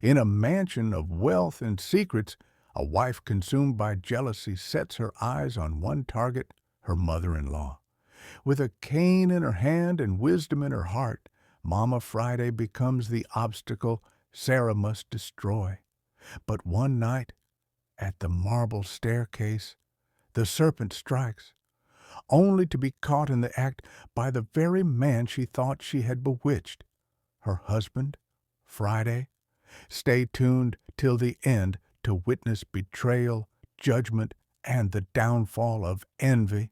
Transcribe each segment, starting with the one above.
In a mansion of wealth and secrets, a wife consumed by jealousy sets her eyes on one target, her mother-in-law. With a cane in her hand and wisdom in her heart, Mama Friday becomes the obstacle Sarah must destroy. But one night, at the marble staircase, the serpent strikes, only to be caught in the act by the very man she thought she had bewitched, her husband, Friday. Stay tuned till the end to witness betrayal, judgment, and the downfall of envy.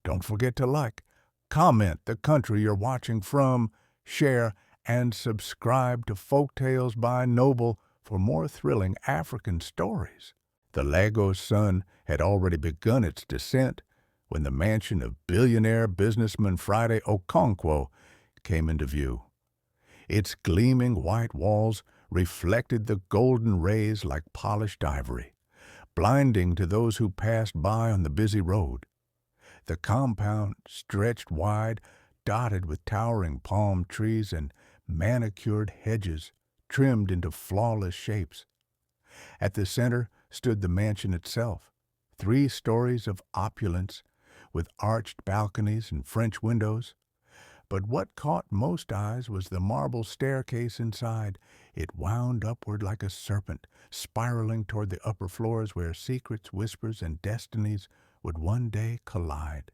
Don't forget to like, comment the country you're watching from, share, and subscribe to Folktales by Noble for more thrilling African stories. The Lagos sun had already begun its descent when the mansion of billionaire businessman Friday Okonkwo came into view. Its gleaming white walls reflected the golden rays like polished ivory, blinding to those who passed by on the busy road. The compound stretched wide, dotted with towering palm trees and manicured hedges trimmed into flawless shapes. At the center stood the mansion itself, 3 stories of opulence, with arched balconies and French windows. But what caught most eyes was the marble staircase inside. It wound upward like a serpent, spiraling toward the upper floors where secrets, whispers, and destinies would one day collide.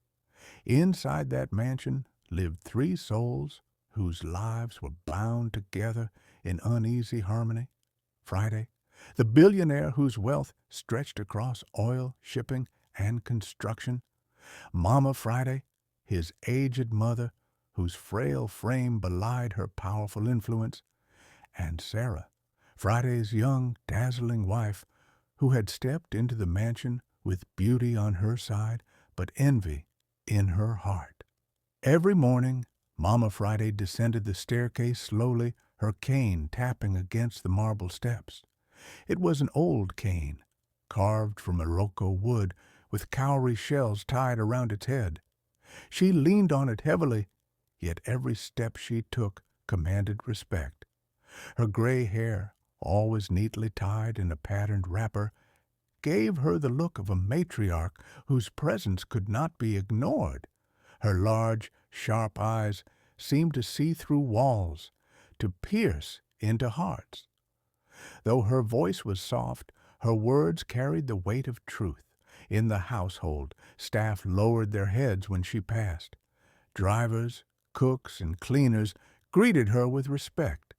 Inside that mansion lived 3 souls whose lives were bound together in uneasy harmony. Friday, the billionaire whose wealth stretched across oil, shipping, and construction. Mama Friday, his aged mother, whose frail frame belied her powerful influence, and Sarah, Friday's young, dazzling wife, who had stepped into the mansion with beauty on her side, but envy in her heart. Every morning, Mama Friday descended the staircase slowly, her cane tapping against the marble steps. It was an old cane, carved from Morocco wood, with cowrie shells tied around its head. She leaned on it heavily, yet every step she took commanded respect. Her gray hair, always neatly tied in a patterned wrapper, gave her the look of a matriarch whose presence could not be ignored. Her large, sharp eyes seemed to see through walls, to pierce into hearts. Though her voice was soft, her words carried the weight of truth. In the household, staff lowered their heads when she passed. Drivers, cooks, and cleaners greeted her with respect.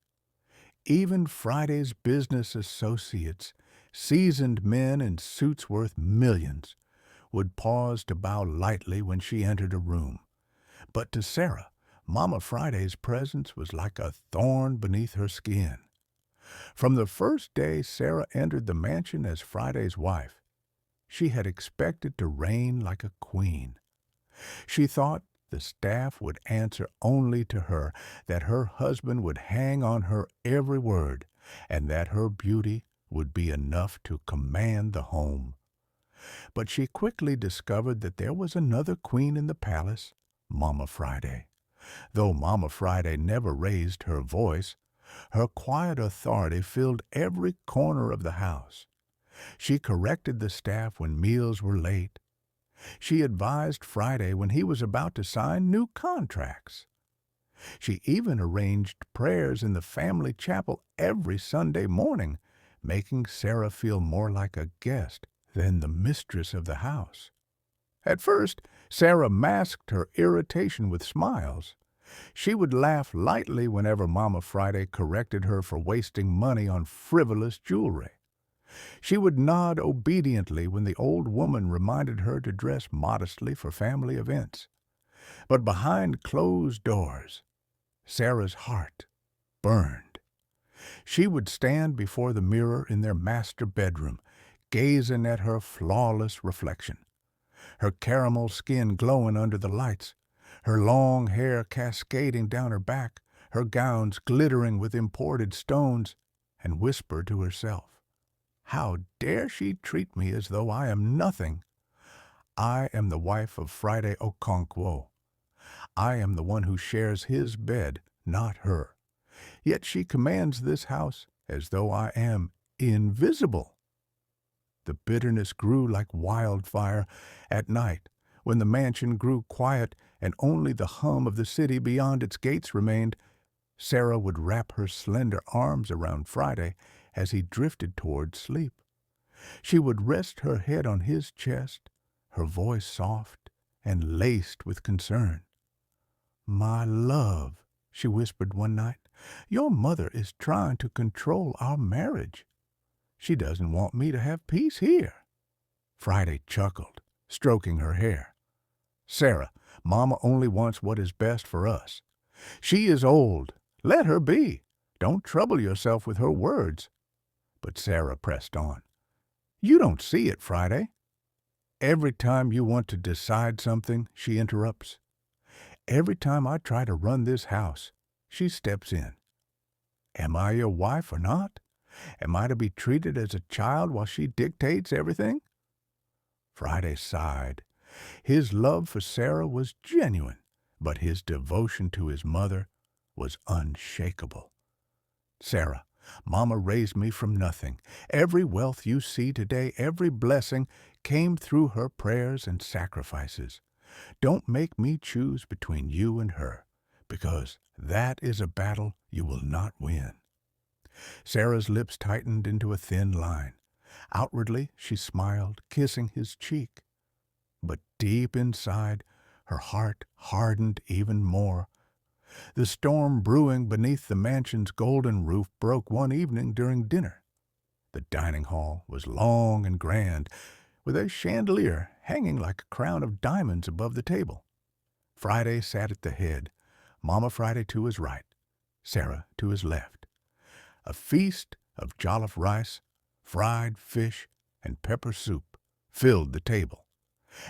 Even Friday's business associates, seasoned men in suits worth millions, would pause to bow lightly when she entered a room. But to Sarah, Mama Friday's presence was like a thorn beneath her skin. From the first day Sarah entered the mansion as Friday's wife, she had expected to reign like a queen. She thought the staff would answer only to her, that her husband would hang on her every word, and that her beauty would be enough to command the home. But she quickly discovered that there was another queen in the palace, Mama Friday. Though Mama Friday never raised her voice, her quiet authority filled every corner of the house. She corrected the staff when meals were late. She advised Friday when he was about to sign new contracts. She even arranged prayers in the family chapel every Sunday morning, making Sarah feel more like a guest than the mistress of the house. At first, Sarah masked her irritation with smiles. She would laugh lightly whenever Mama Friday corrected her for wasting money on frivolous jewelry. She would nod obediently when the old woman reminded her to dress modestly for family events. But behind closed doors, Sarah's heart burned. She would stand before the mirror in their master bedroom, gazing at her flawless reflection. Her caramel skin glowing under the lights, her long hair cascading down her back, her gowns glittering with imported stones, and whisper to herself, "How dare she treat me as though I am nothing? I am the wife of Friday Okonkwo. I am the one who shares his bed, not her. Yet she commands this house as though I am invisible. The bitterness grew like wildfire at night, when the mansion grew quiet and only the hum of the city beyond its gates remained. Sarah would wrap her slender arms around Friday as he drifted toward sleep. She would rest her head on his chest, her voice soft and laced with concern. "My love," she whispered one night, "your mother is trying to control our marriage. She doesn't want me to have peace here." Friday chuckled, stroking her hair. "Sarah, Mama only wants what is best for us. She is old. Let her be. Don't trouble yourself with her words." But Sarah pressed on. "You don't see it, Friday." "Every time you want to decide something," she interrupts, "every time I try to run this house, she steps in. Am I your wife or not? Am I to be treated as a child while she dictates everything?" Friday sighed. His love for Sarah was genuine, but his devotion to his mother was unshakable. "Sarah, Mama raised me from nothing. Every wealth you see today, every blessing, came through her prayers and sacrifices. Don't make me choose between you and her, because that is a battle you will not win." Sarah's lips tightened into a thin line. Outwardly, she smiled, kissing his cheek. But deep inside, her heart hardened even more. The storm brewing beneath the mansion's golden roof broke one evening during dinner. The dining hall was long and grand, with a chandelier hanging like a crown of diamonds above the table. Friday sat at the head, Mama Friday to his right, Sarah to his left. A feast of jollof rice, fried fish, and pepper soup filled the table.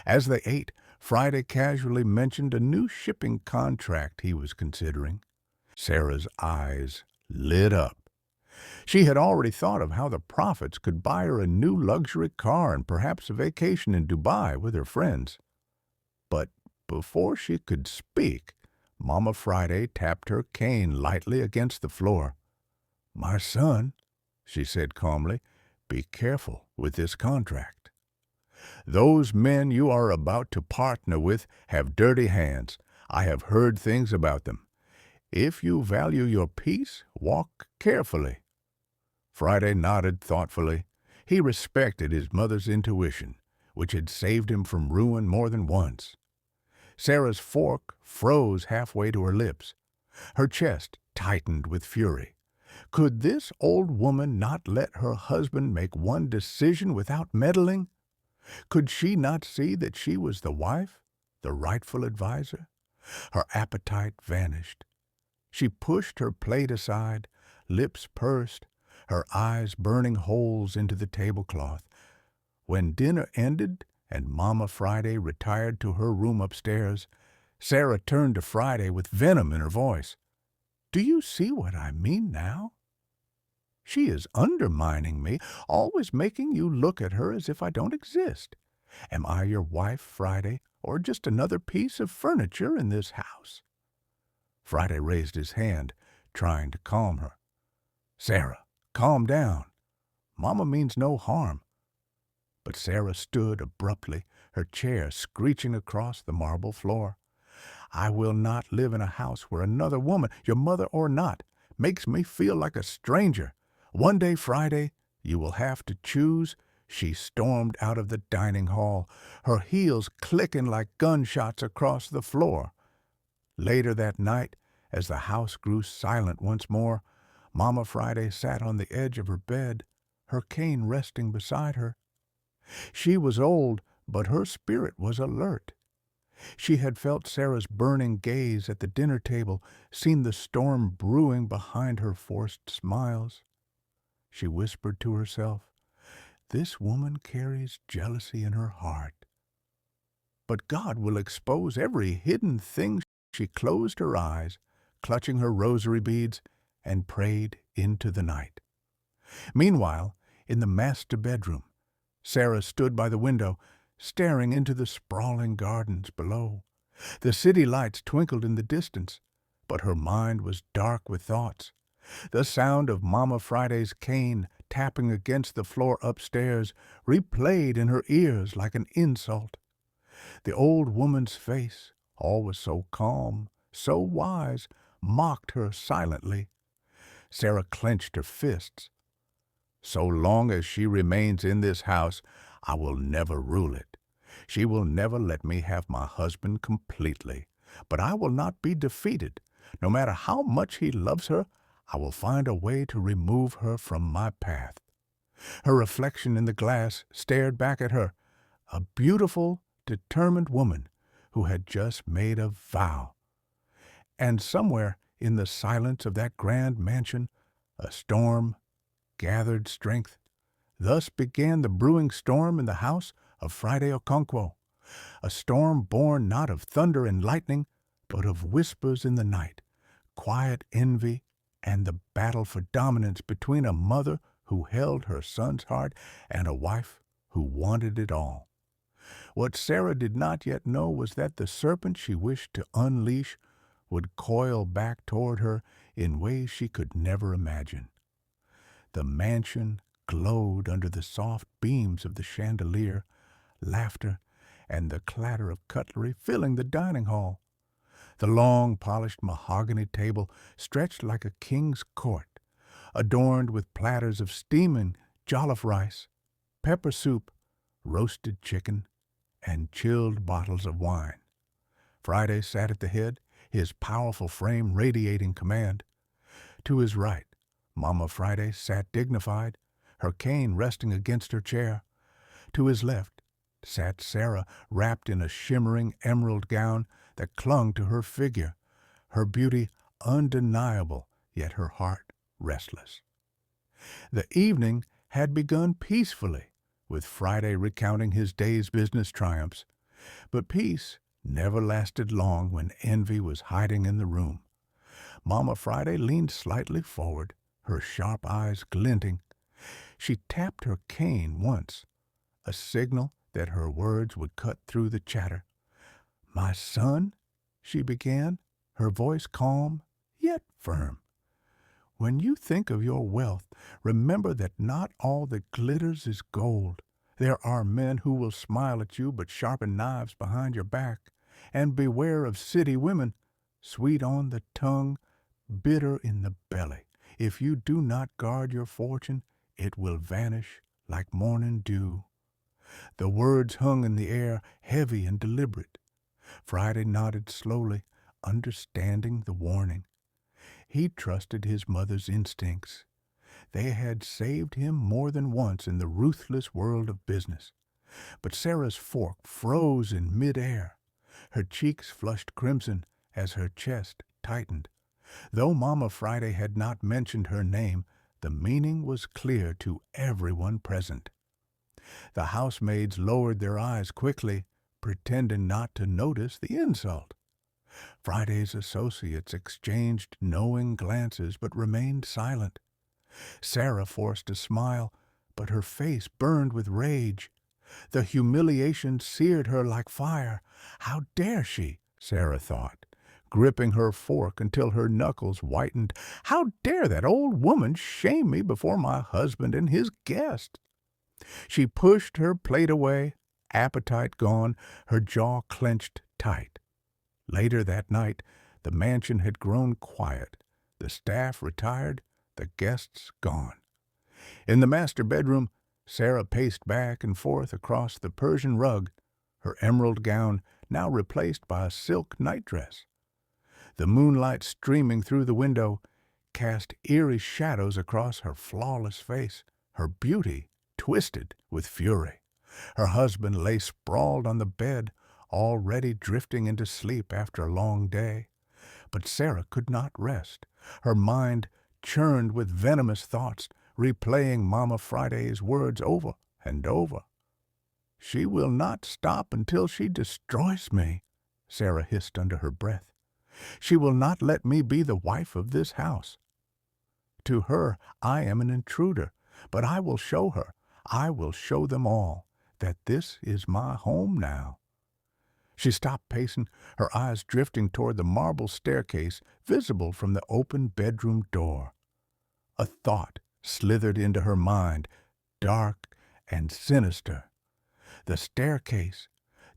As they ate, Friday casually mentioned a new shipping contract he was considering. Sarah's eyes lit up. She had already thought of how the profits could buy her a new luxury car and perhaps a vacation in Dubai with her friends. But before she could speak, Mama Friday tapped her cane lightly against the floor. "My son," she said calmly, "be careful with this contract. Those men you are about to partner with have dirty hands. I have heard things about them. If you value your peace, walk carefully." Friday nodded thoughtfully. He respected his mother's intuition, which had saved him from ruin more than once. Sarah's fork froze halfway to her lips. Her chest tightened with fury. Could this old woman not let her husband make one decision without meddling? Could she not see that she was the wife, the rightful adviser? Her appetite vanished. She pushed her plate aside, lips pursed, her eyes burning holes into the tablecloth. When dinner ended and Mama Friday retired to her room upstairs, Sarah turned to Friday with venom in her voice. "Do you see what I mean now? She is undermining me, always making you look at her as if I don't exist. Am I your wife, Friday, or just another piece of furniture in this house?" Friday raised his hand, trying to calm her. "Sarah, calm down. Mama means no harm." But Sarah stood abruptly, her chair screeching across the marble floor. "I will not live in a house where another woman, your mother or not, makes me feel like a stranger. One day, Friday, you will have to choose." She stormed out of the dining hall, her heels clicking like gunshots across the floor. Later that night, as the house grew silent once more, Mama Friday sat on the edge of her bed, her cane resting beside her. She was old, but her spirit was alert. She had felt Sarah's burning gaze at the dinner table, seen the storm brewing behind her forced smiles. She whispered to herself, "This woman carries jealousy in her heart. But God will expose every hidden thing." She closed her eyes, clutching her rosary beads, and prayed into the night. Meanwhile, in the master bedroom, Sarah stood by the window, staring into the sprawling gardens below. The city lights twinkled in the distance, but her mind was dark with thoughts. The sound of Mama Friday's cane tapping against the floor upstairs replayed in her ears like an insult. The old woman's face, always so calm, so wise, mocked her silently. Sarah clenched her fists. So long as she remains in this house, I will never rule it. She will never let me have my husband completely. But I will not be defeated. No matter how much he loves her, I will find a way to remove her from my path. Her reflection in the glass stared back at her, a beautiful, determined woman who had just made a vow. And somewhere in the silence of that grand mansion, a storm gathered strength. Thus began the brewing storm in the house of Friday Okonkwo, a storm born not of thunder and lightning, but of whispers in the night, quiet envy, and the battle for dominance between a mother who held her son's heart and a wife who wanted it all. What Sarah did not yet know was that the serpent she wished to unleash would coil back toward her in ways she could never imagine. The mansion glowed under the soft beams of the chandelier, laughter and the clatter of cutlery filling the dining hall. The long, polished mahogany table stretched like a king's court, adorned with platters of steaming jollof rice, pepper soup, roasted chicken, and chilled bottles of wine. Friday sat at the head, his powerful frame radiating command. To his right, Mama Friday sat dignified, her cane resting against her chair. To his left sat Sarah, wrapped in a shimmering emerald gown that clung to her figure, her beauty undeniable, yet her heart restless. The evening had begun peacefully, with Friday recounting his day's business triumphs. But peace never lasted long when envy was hiding in the room. Mama Friday leaned slightly forward, her sharp eyes glinting. She tapped her cane once, a signal that her words would cut through the chatter. "My son," she began, her voice calm yet firm. "When you think of your wealth, remember that not all that glitters is gold. There are men who will smile at you but sharpen knives behind your back. And beware of city women, sweet on the tongue, bitter in the belly. If you do not guard your fortune, it will vanish like morning dew." The words hung in the air, heavy and deliberate. Friday nodded slowly, understanding the warning. He trusted his mother's instincts. They had saved him more than once in the ruthless world of business. But Sarah's fork froze in mid-air. Her cheeks flushed crimson as her chest tightened. Though Mama Friday had not mentioned her name, the meaning was clear to everyone present. The housemaids lowered their eyes quickly, pretending not to notice the insult. Friday's associates exchanged knowing glances but remained silent. Sarah forced a smile, but her face burned with rage. The humiliation seared her like fire. How dare she, Sarah thought, gripping her fork until her knuckles whitened. How dare that old woman shame me before my husband and his guest? She pushed her plate away, appetite gone, her jaw clenched tight. Later that night, the mansion had grown quiet. The staff retired, the guests gone. In the master bedroom, Sarah paced back and forth across the Persian rug, her emerald gown now replaced by a silk nightdress. The moonlight streaming through the window cast eerie shadows across her flawless face, her beauty twisted with fury. Her husband lay sprawled on the bed, already drifting into sleep after a long day. But Sarah could not rest. Her mind churned with venomous thoughts, replaying Mama Friday's words over and over. "She will not stop until she destroys me," Sarah hissed under her breath. "She will not let me be the wife of this house. To her I am an intruder, but I will show her, I will show them all, that this is my home now." She stopped pacing, her eyes drifting toward the marble staircase visible from the open bedroom door. A thought slithered into her mind, dark and sinister. The staircase,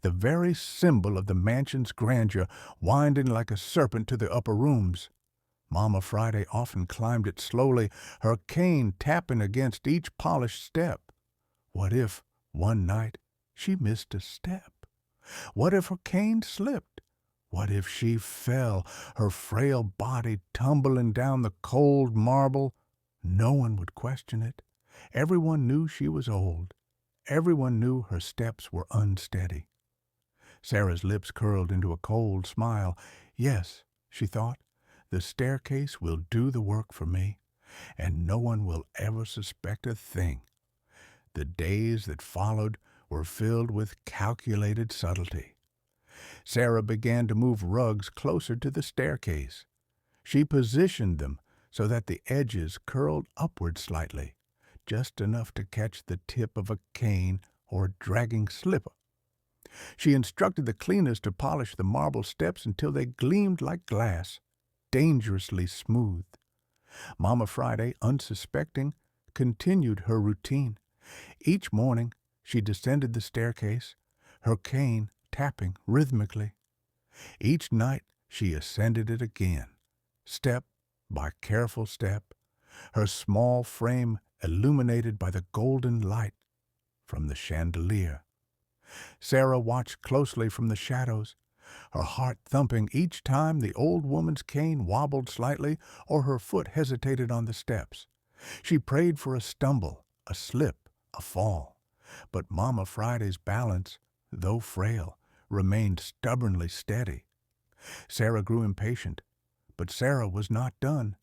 the very symbol of the mansion's grandeur, winding like a serpent to the upper rooms. Mama Friday often climbed it slowly, her cane tapping against each polished step. What if, one night, she missed a step? What if her cane slipped? What if she fell, her frail body tumbling down the cold marble? No one would question it. Everyone knew she was old. Everyone knew her steps were unsteady. Sarah's lips curled into a cold smile. Yes, she thought, the staircase will do the work for me, and no one will ever suspect a thing. The days that followed were filled with calculated subtlety. Sarah began to move rugs closer to the staircase. She positioned them so that the edges curled upward slightly, just enough to catch the tip of a cane or dragging slipper. She instructed the cleaners to polish the marble steps until they gleamed like glass, dangerously smooth. Mama Friday, unsuspecting, continued her routine. Each morning she descended the staircase, her cane tapping rhythmically. Each night she ascended it again, step by careful step, her small frame illuminated by the golden light from the chandelier. Sarah watched closely from the shadows, her heart thumping each time the old woman's cane wobbled slightly or her foot hesitated on the steps. She prayed for a stumble, a slip, a fall. But Mama Friday's balance, though frail, remained stubbornly steady. Sarah grew impatient, but Sarah was not done.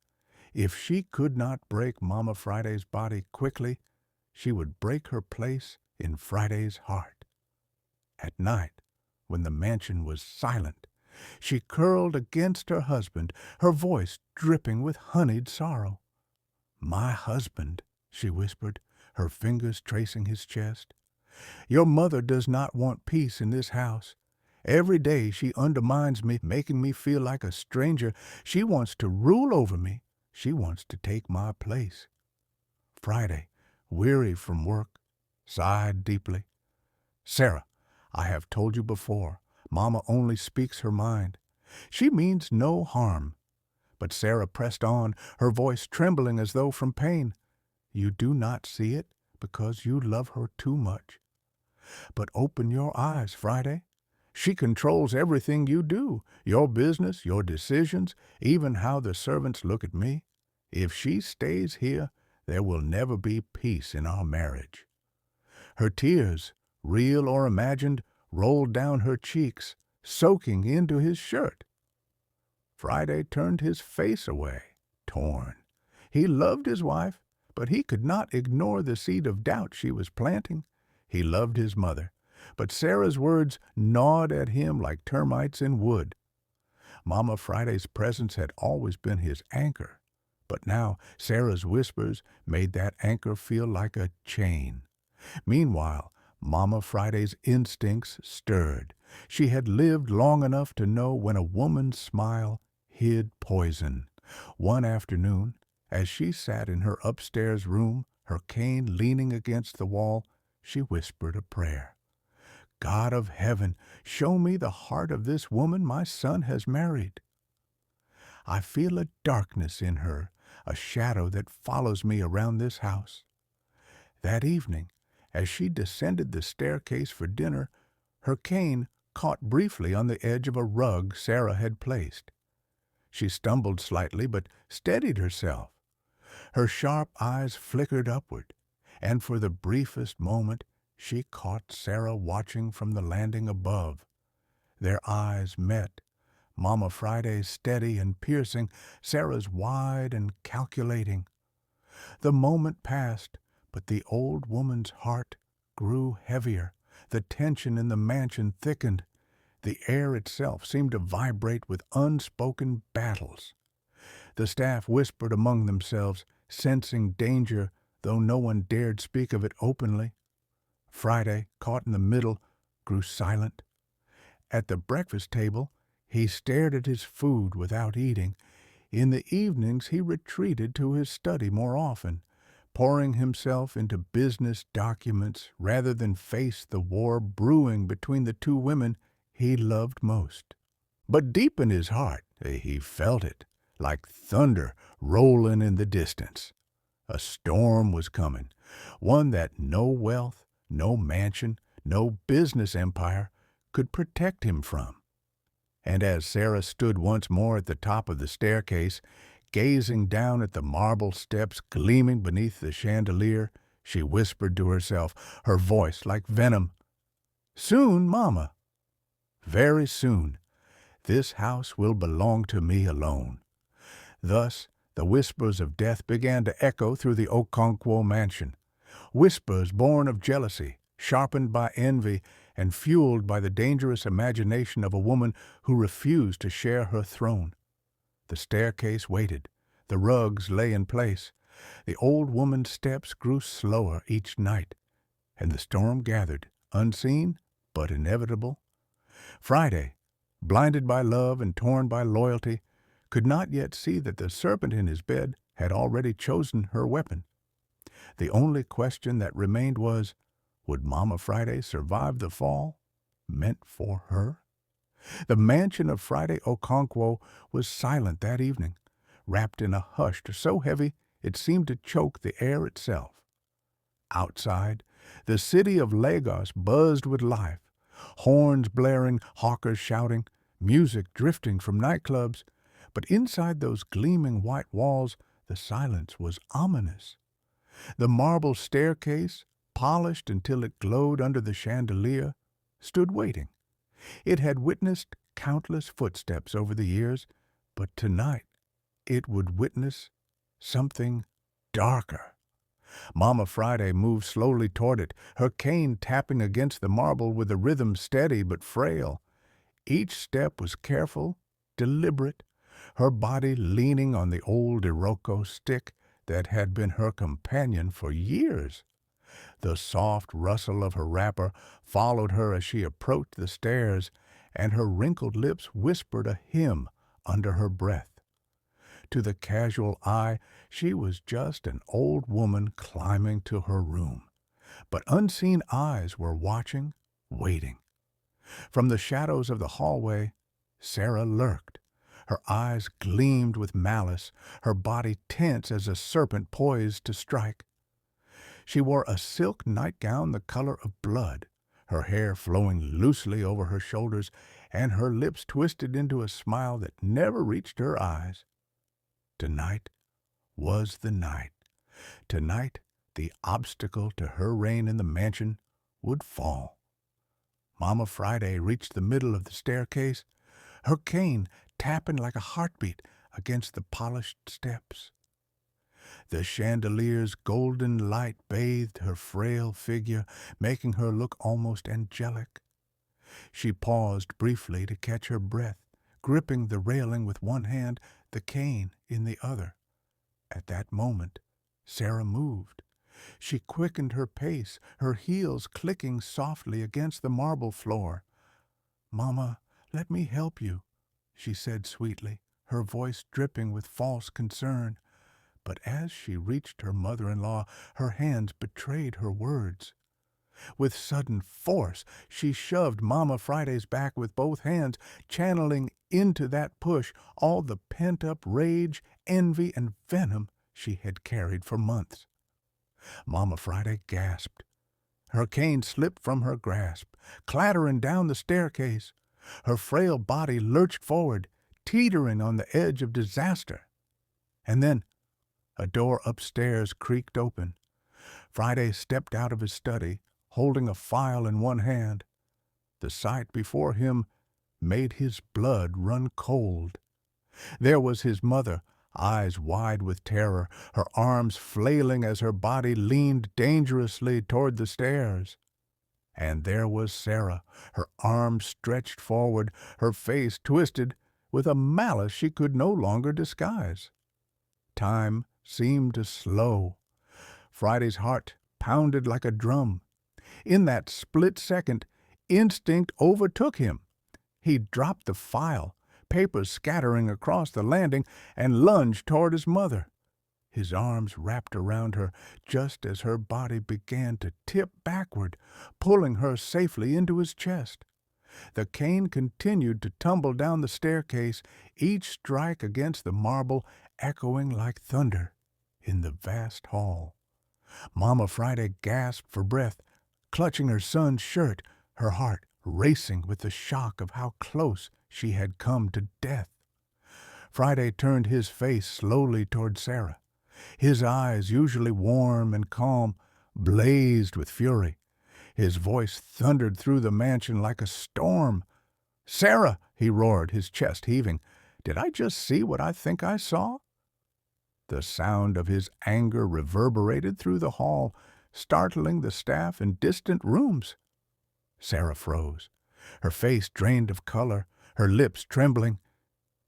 If she could not break Mama Friday's body quickly, she would break her place in Friday's heart. At night, when the mansion was silent, she curled against her husband, her voice dripping with honeyed sorrow. "My husband," she whispered, her fingers tracing his chest. "Your mother does not want peace in this house. Every day she undermines me, making me feel like a stranger. She wants to rule over me. She wants to take my place." Friday, weary from work, sighed deeply. "Sarah, I have told you before, Mama only speaks her mind. She means no harm." But Sarah pressed on, her voice trembling as though from pain. "You do not see it because you love her too much. But open your eyes, Friday. She controls everything you do, your business, your decisions, even how the servants look at me. If she stays here, there will never be peace in our marriage." Her tears, real or imagined, rolled down her cheeks, soaking into his shirt. Friday turned his face away, torn. He loved his wife, but he could not ignore the seed of doubt she was planting. He loved his mother, but Sarah's words gnawed at him like termites in wood. Mama Friday's presence had always been his anchor, but now Sarah's whispers made that anchor feel like a chain. Meanwhile, Mama Friday's instincts stirred. She had lived long enough to know when a woman's smile hid poison. One afternoon, as she sat in her upstairs room, her cane leaning against the wall, she whispered a prayer. "God of heaven, show me the heart of this woman my son has married. I feel a darkness in her, a shadow that follows me around this house." That evening, as she descended the staircase for dinner, her cane caught briefly on the edge of a rug Sarah had placed. She stumbled slightly, but steadied herself. Her sharp eyes flickered upward, and for the briefest moment she caught Sarah watching from the landing above. Their eyes met, Mama Friday's steady and piercing, Sarah's wide and calculating. The moment passed, but the old woman's heart grew heavier. The tension in the mansion thickened. The air itself seemed to vibrate with unspoken battles. The staff whispered among themselves, sensing danger, though no one dared speak of it openly. Friday, caught in the middle, grew silent. At the breakfast table, he stared at his food without eating. In the evenings he retreated to his study more often, pouring himself into business documents rather than face the war brewing between the two women he loved most. But deep in his heart, he felt it, like thunder rolling in the distance. A storm was coming, one that no wealth, no mansion, no business empire could protect him from. And as Sarah stood once more at the top of the staircase, gazing down at the marble steps gleaming beneath the chandelier, she whispered to herself, her voice like venom, "Soon, Mama, very soon, this house will belong to me alone." Thus, the whispers of death began to echo through the Okonkwo mansion, whispers born of jealousy, sharpened by envy, and fueled by the dangerous imagination of a woman who refused to share her throne. The staircase waited. The rugs lay in place. The old woman's steps grew slower each night, and the storm gathered, unseen but inevitable. Friday, blinded by love and torn by loyalty, could not yet see that the serpent in his bed had already chosen her weapon. The only question that remained was, would Mama Friday survive the fall meant for her? The mansion of Friday Okonkwo was silent that evening, wrapped in a hush so heavy it seemed to choke the air itself. Outside, the city of Lagos buzzed with life, horns blaring, hawkers shouting, music drifting from nightclubs. But inside those gleaming white walls, the silence was ominous. The marble staircase, polished until it glowed under the chandelier, stood waiting. It had witnessed countless footsteps over the years, but tonight it would witness something darker. Mama Friday moved slowly toward it, her cane tapping against the marble with a rhythm steady but frail. Each step was careful, deliberate, her body leaning on the old Iroko stick that had been her companion for years. The soft rustle of her wrapper followed her as she approached the stairs, and her wrinkled lips whispered a hymn under her breath. To the casual eye, she was just an old woman climbing to her room. But unseen eyes were watching, waiting. From the shadows of the hallway, Sarah lurked. Her eyes gleamed with malice, her body tense as a serpent poised to strike. She wore a silk nightgown the color of blood, her hair flowing loosely over her shoulders, and her lips twisted into a smile that never reached her eyes. Tonight was the night. Tonight, the obstacle to her reign in the mansion would fall. Mama Friday reached the middle of the staircase, her cane tapping like a heartbeat against the polished steps. The chandelier's golden light bathed her frail figure, making her look almost angelic. She paused briefly to catch her breath, gripping the railing with one hand, the cane in the other. At that moment, Sarah moved. She quickened her pace, her heels clicking softly against the marble floor. "Mama, let me help you," she said sweetly, her voice dripping with false concern. But as she reached her mother-in-law, her hands betrayed her words. With sudden force, she shoved Mama Friday's back with both hands, channeling into that push all the pent-up rage, envy, and venom she had carried for months. Mama Friday gasped. Her cane slipped from her grasp, clattering down the staircase. Her frail body lurched forward, teetering on the edge of disaster. And then a door upstairs creaked open. Friday stepped out of his study, holding a file in one hand. The sight before him made his blood run cold. There was his mother, eyes wide with terror, her arms flailing as her body leaned dangerously toward the stairs. And there was Sarah, her arms stretched forward, her face twisted with a malice she could no longer disguise. Time seemed to slow. Friday's heart pounded like a drum. In that split second, instinct overtook him. He dropped the file, papers scattering across the landing, and lunged toward his mother. His arms wrapped around her just as her body began to tip backward, pulling her safely into his chest. The cane continued to tumble down the staircase, each strike against the marble echoing like thunder in the vast hall. Mama Friday gasped for breath, clutching her son's shirt, her heart racing with the shock of how close she had come to death. Friday turned his face slowly toward Sarah. His eyes, usually warm and calm, blazed with fury. His voice thundered through the mansion like a storm. "Sarah!" he roared, his chest heaving. "Did I just see what I think I saw?" The sound of his anger reverberated through the hall, startling the staff in distant rooms. Sarah froze, her face drained of color, her lips trembling.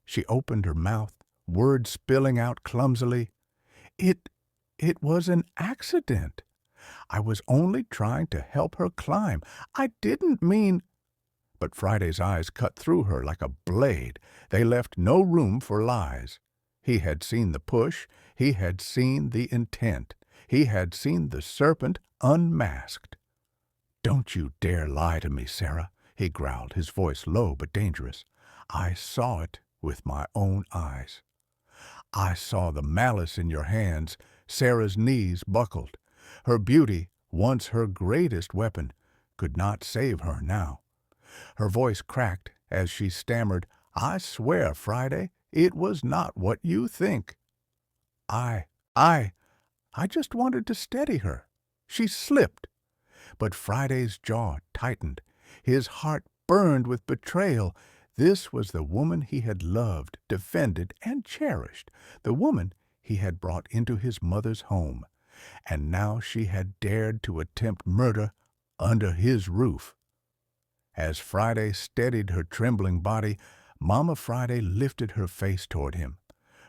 She opened her mouth, words spilling out clumsily. It was an accident. I was only trying to help her climb. I didn't mean—" But Friday's eyes cut through her like a blade. They left no room for lies. He had seen the push. He had seen the intent. He had seen the serpent unmasked. "Don't you dare lie to me, Sarah," he growled, his voice low but dangerous. "I saw it with my own eyes. I saw the malice in your hands." Sarah's knees buckled. Her beauty, once her greatest weapon, could not save her now. Her voice cracked as she stammered, "I swear, Friday, it was not what you think. I just wanted to steady her." She slipped. But Friday's jaw tightened. His heart burned with betrayal. This was the woman he had loved, defended, and cherished, the woman he had brought into his mother's home. And now she had dared to attempt murder under his roof. As Friday steadied her trembling body, Mama Friday lifted her face toward him.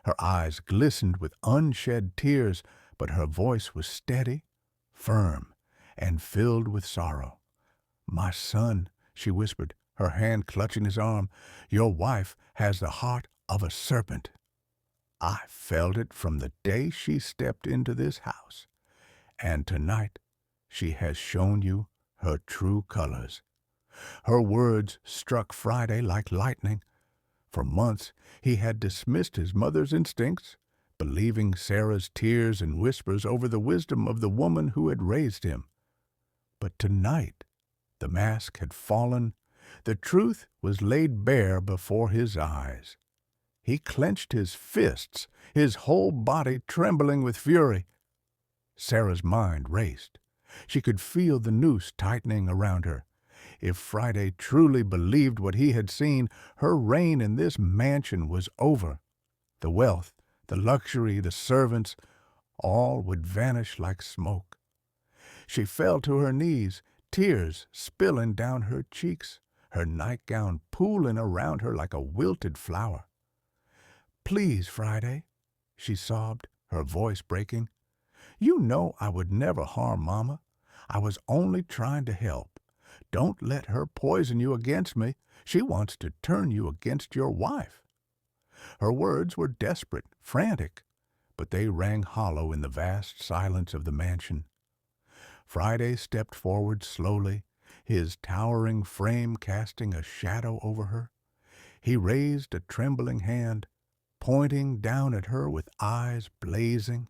Her eyes glistened with unshed tears, but her voice was steady, firm, and filled with sorrow. "My son," she whispered, her hand clutching his arm, "your wife has the heart of a serpent. I felt it from the day she stepped into this house, and tonight she has shown you her true colors." Her words struck Friday like lightning. For months he had dismissed his mother's instincts, believing Sarah's tears and whispers over the wisdom of the woman who had raised him. But tonight the mask had fallen. The truth was laid bare before his eyes. He clenched his fists, his whole body trembling with fury. Sarah's mind raced. She could feel the noose tightening around her. If Friday truly believed what he had seen, her reign in this mansion was over. The wealth, the luxury, the servants, all would vanish like smoke. She fell to her knees, tears spilling down her cheeks, her nightgown pooling around her like a wilted flower. "Please, Friday," she sobbed, her voice breaking. "You know I would never harm Mama. I was only trying to help. Don't let her poison you against me. She wants to turn you against your wife." Her words were desperate, frantic, but they rang hollow in the vast silence of the mansion. Friday stepped forward slowly, his towering frame casting a shadow over her. He raised a trembling hand, pointing down at her with eyes blazing.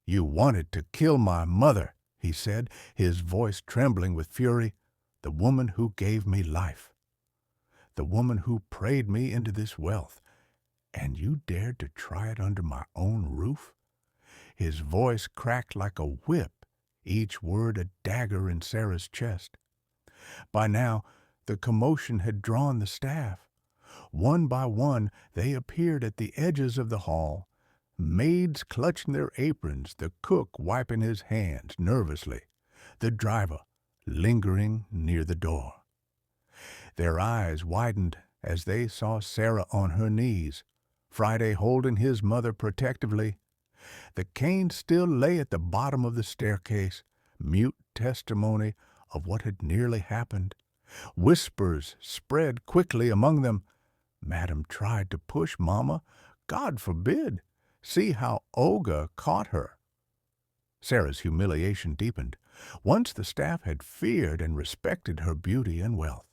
"You wanted to kill my mother," he said, his voice trembling with fury. "The woman who gave me life. The woman who prayed me into this wealth. And you dared to try it under my own roof?" His voice cracked like a whip, each word a dagger in Sarah's chest. By now, the commotion had drawn the staff. One by one, they appeared at the edges of the hall, maids clutching their aprons, the cook wiping his hands nervously, the driver lingering near the door. Their eyes widened as they saw Sarah on her knees, Friday holding his mother protectively. The cane still lay at the bottom of the staircase, mute testimony of what had nearly happened. Whispers spread quickly among them. Madam tried to push Mama. God forbid! See how Olga caught her. Sarah's humiliation deepened. Once the staff had feared and respected her beauty and wealth.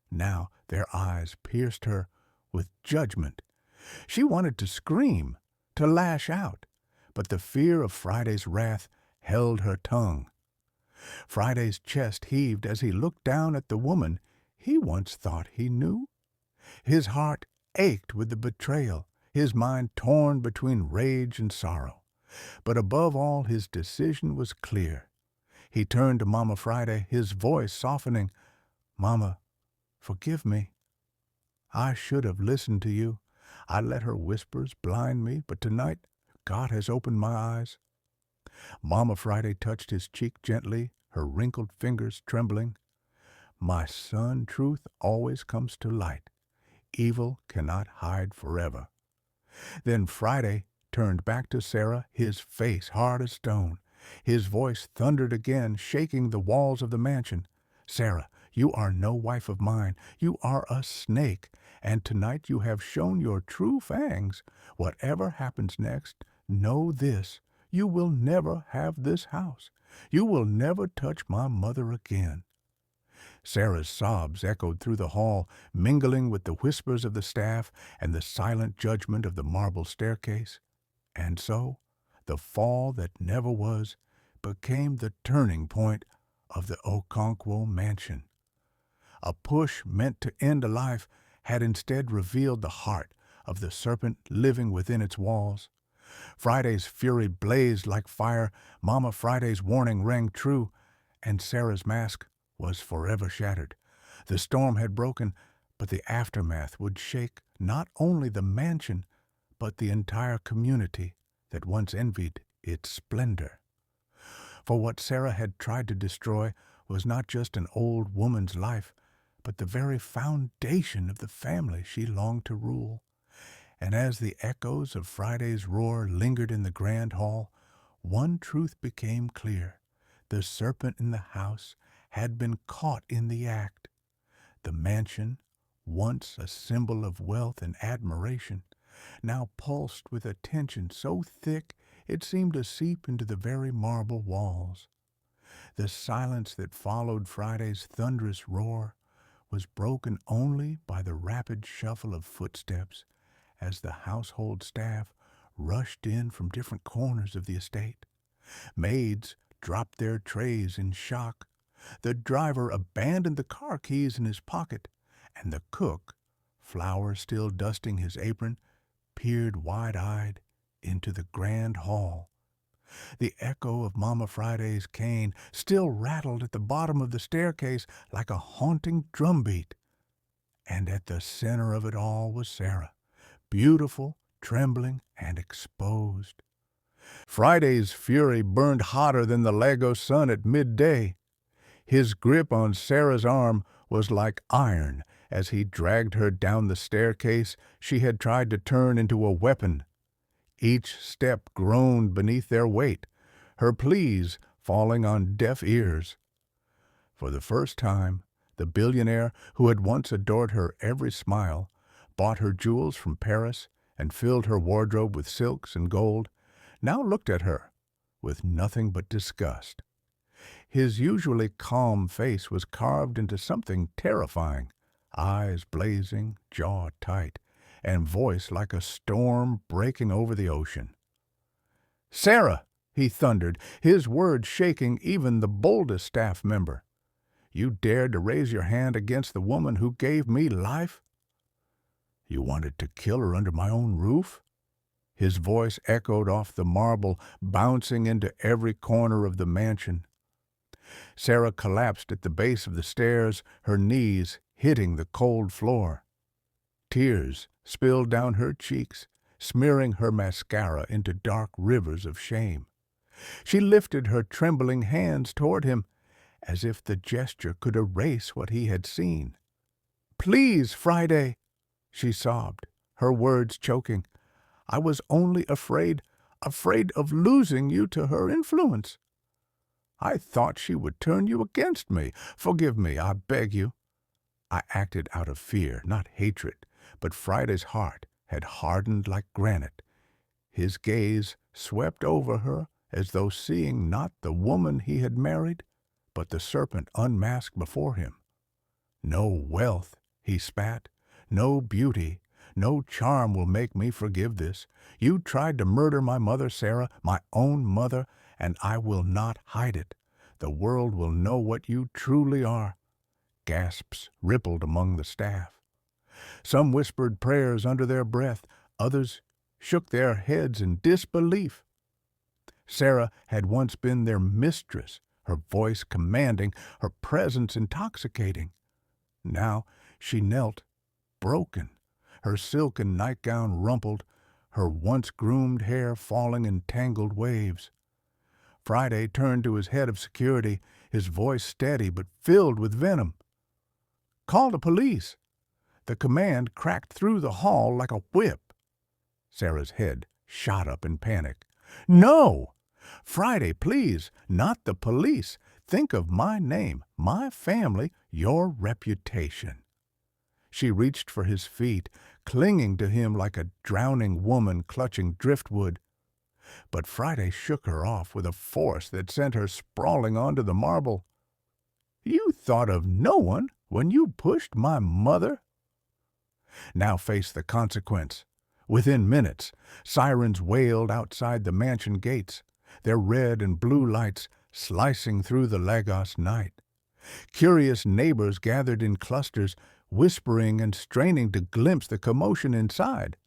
Now their eyes pierced her with judgment. She wanted to scream, to lash out, but the fear of Friday's wrath held her tongue. Friday's chest heaved as he looked down at the woman he once thought he knew. His heart ached with the betrayal, his mind torn between rage and sorrow. But above all, his decision was clear. He turned to Mama Friday, his voice softening. "Mama, forgive me. I should have listened to you. I let her whispers blind me, but tonight God has opened my eyes." Mama Friday touched his cheek gently, her wrinkled fingers trembling. "My son, truth always comes to light. Evil cannot hide forever." Then Friday turned back to Sarah, his face hard as stone. His voice thundered again, shaking the walls of the mansion. "Sarah, you are no wife of mine. You are a snake, and tonight you have shown your true fangs. Whatever happens next, know this. You will never have this house. You will never touch my mother again." Sarah's sobs echoed through the hall, mingling with the whispers of the staff and the silent judgment of the marble staircase. And so, the fall that never was became the turning point of the Okonkwo mansion. A push meant to end a life had instead revealed the heart of the serpent living within its walls. Friday's fury blazed like fire, Mama Friday's warning rang true, and Sarah's mask was forever shattered. The storm had broken, but the aftermath would shake not only the mansion, but the entire community that once envied its splendor. For what Sarah had tried to destroy was not just an old woman's life, but the very foundation of the family she longed to rule. And as the echoes of Friday's roar lingered in the grand hall, one truth became clear. The serpent in the house had been caught in the act. The mansion, once a symbol of wealth and admiration, now pulsed with a tension so thick it seemed to seep into the very marble walls. The silence that followed Friday's thunderous roar was broken only by the rapid shuffle of footsteps as the household staff rushed in from different corners of the estate. Maids dropped their trays in shock. The driver abandoned the car keys in his pocket, and the cook, flour still dusting his apron, peered wide-eyed into the grand hall. The echo of Mama Friday's cane still rattled at the bottom of the staircase like a haunting drumbeat. And at the center of it all was Sarah, beautiful, trembling, and exposed. Friday's fury burned hotter than the Lagos sun at midday. His grip on Sarah's arm was like iron as he dragged her down the staircase she had tried to turn into a weapon. Each step groaned beneath their weight, her pleas falling on deaf ears. For the first time, the billionaire who had once adored her every smile, bought her jewels from Paris, and filled her wardrobe with silks and gold, now looked at her with nothing but disgust. His usually calm face was carved into something terrifying, eyes blazing, jaw tight, and voice like a storm breaking over the ocean. "Sarah," he thundered, his words shaking even the boldest staff member, "you dared to raise your hand against the woman who gave me life? You wanted to kill her under my own roof?" His voice echoed off the marble, bouncing into every corner of the mansion. Sarah collapsed at the base of the stairs, her knees hitting the cold floor. Tears spilled down her cheeks, smearing her mascara into dark rivers of shame. She lifted her trembling hands toward him, as if the gesture could erase what he had seen. "Please, Friday," she sobbed, her words choking. "I was only afraid of losing you to her influence. I thought she would turn you against me. Forgive me, I beg you." "I acted out of fear, not hatred. But Friday's heart had hardened like granite. His gaze swept over her as though seeing not the woman he had married, but the serpent unmasked before him. "No wealth," he spat, "no beauty, no charm will make me forgive this. You tried to murder my mother, Sarah, my own mother, and I will not hide it. The world will know what you truly are." Gasps rippled among the staff. Some whispered prayers under their breath. Others shook their heads in disbelief. Sarah had once been their mistress, her voice commanding, her presence intoxicating. Now she knelt, broken, her silken nightgown rumpled, her once groomed hair falling in tangled waves. Friday turned to his head of security, his voice steady but filled with venom. "Call the police." The command cracked through the hall like a whip. Sarah's head shot up in panic. "No! Friday, please, not the police. Think of my name, my family, your reputation." She reached for his feet, clinging to him like a drowning woman clutching driftwood. But Friday shook her off with a force that sent her sprawling onto the marble. "You thought of no one when you pushed my mother." Now face the consequence. Within minutes, sirens wailed outside the mansion gates, their red and blue lights slicing through the Lagos night. Curious neighbors gathered in clusters, whispering and straining to glimpse the commotion inside.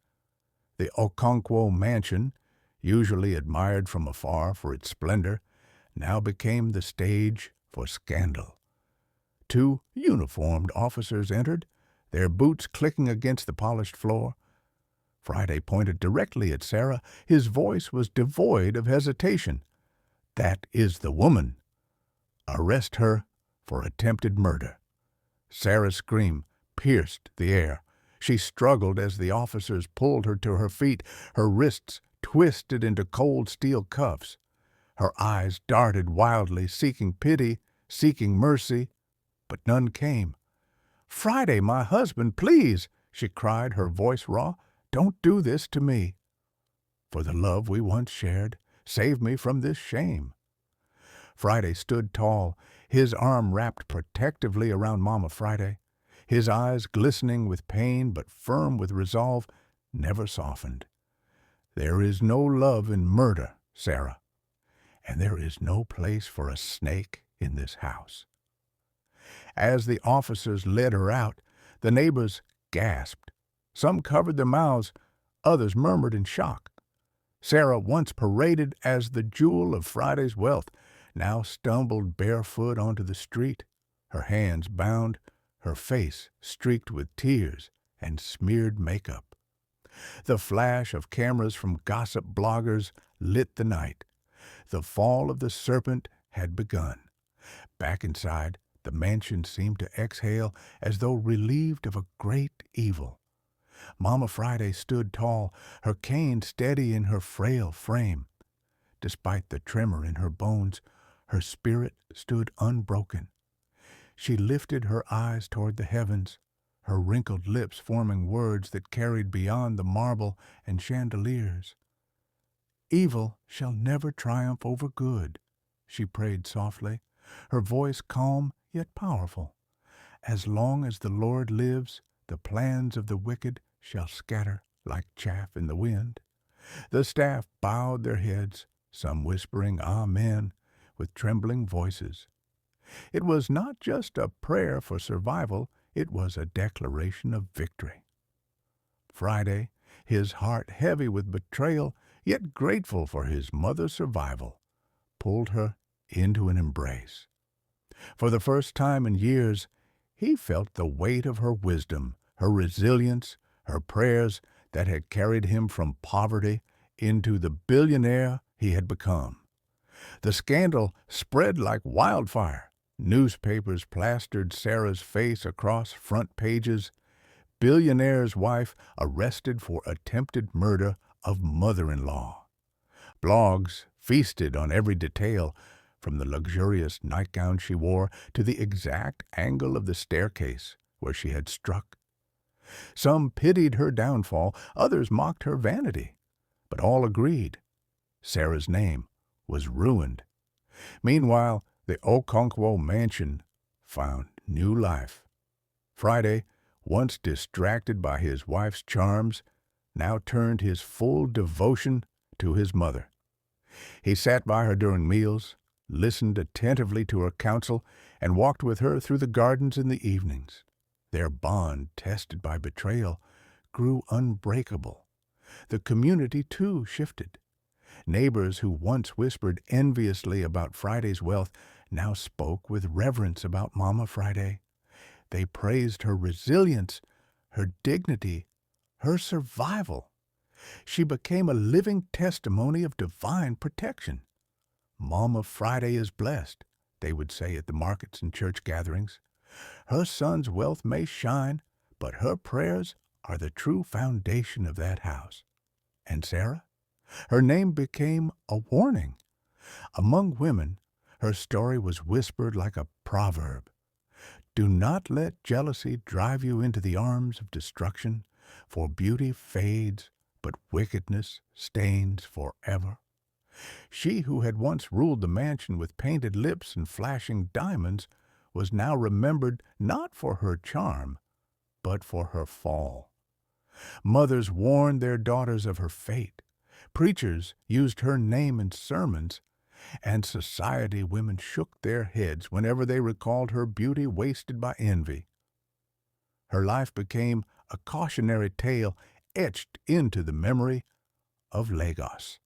The Okonkwo mansion, usually admired from afar for its splendor, now became the stage for scandal. 2 uniformed officers entered, their boots clicking against the polished floor. Friday pointed directly at Sarah. His voice was devoid of hesitation. "That is the woman. Arrest her for attempted murder." Sarah's scream pierced the air. She struggled as the officers pulled her to her feet, her wrists twisted into cold steel cuffs. Her eyes darted wildly, seeking pity, seeking mercy, but none came. "Friday, my husband, please," she cried, her voice raw. "Don't do this to me. For the love we once shared, save me from this shame." Friday stood tall, his arm wrapped protectively around Mama Friday, his eyes glistening with pain but firm with resolve, never softened. "There is no love in murder, Sarah, and there is no place for a snake in this house." As the officers led her out, the neighbors gasped. Some covered their mouths, others murmured in shock. Sarah, once paraded as the jewel of Friday's wealth, now stumbled barefoot onto the street, her hands bound, her face streaked with tears and smeared makeup. The flash of cameras from gossip bloggers lit the night. The fall of the serpent had begun. Back inside, the mansion seemed to exhale as though relieved of a great evil. Mama Friday stood tall, her cane steady in her frail frame. Despite the tremor in her bones, her spirit stood unbroken. She lifted her eyes toward the heavens, her wrinkled lips forming words that carried beyond the marble and chandeliers. "Evil shall never triumph over good," she prayed softly, her voice calm yet powerful. "As long as the Lord lives, the plans of the wicked shall scatter like chaff in the wind." The staff bowed their heads, some whispering Amen with trembling voices. It was not just a prayer for survival, it was a declaration of victory. Friday, his heart heavy with betrayal, yet grateful for his mother's survival, pulled her into an embrace. For the first time in years, he felt the weight of her wisdom, her resilience, her prayers that had carried him from poverty into the billionaire he had become. The scandal spread like wildfire. Newspapers plastered Sarah's face across front pages. Billionaire's wife arrested for attempted murder of mother-in-law. Blogs feasted on every detail, from the luxurious nightgown she wore to the exact angle of the staircase where she had struck. Some pitied her downfall, others mocked her vanity, but all agreed Sarah's name was ruined. Meanwhile, the Okonkwo mansion found new life. Friday, once distracted by his wife's charms, now turned his full devotion to his mother. He sat by her during meals, listened attentively to her counsel, and walked with her through the gardens in the evenings. Their bond, tested by betrayal, grew unbreakable. The community, too, shifted. Neighbors who once whispered enviously about Friday's wealth now spoke with reverence about Mama Friday. They praised her resilience, her dignity, her survival. She became a living testimony of divine protection. Mama Friday is blessed, they would say at the markets and church gatherings. Her son's wealth may shine, but her prayers are the true foundation of that house. And Sarah? Her name became a warning. Among women, her story was whispered like a proverb. Do not let jealousy drive you into the arms of destruction, for beauty fades, but wickedness stains forever. She who had once ruled the mansion with painted lips and flashing diamonds was now remembered not for her charm, but for her fall. Mothers warned their daughters of her fate. Preachers used her name in sermons, and society women shook their heads whenever they recalled her beauty wasted by envy. Her life became a cautionary tale etched into the memory of Lagos.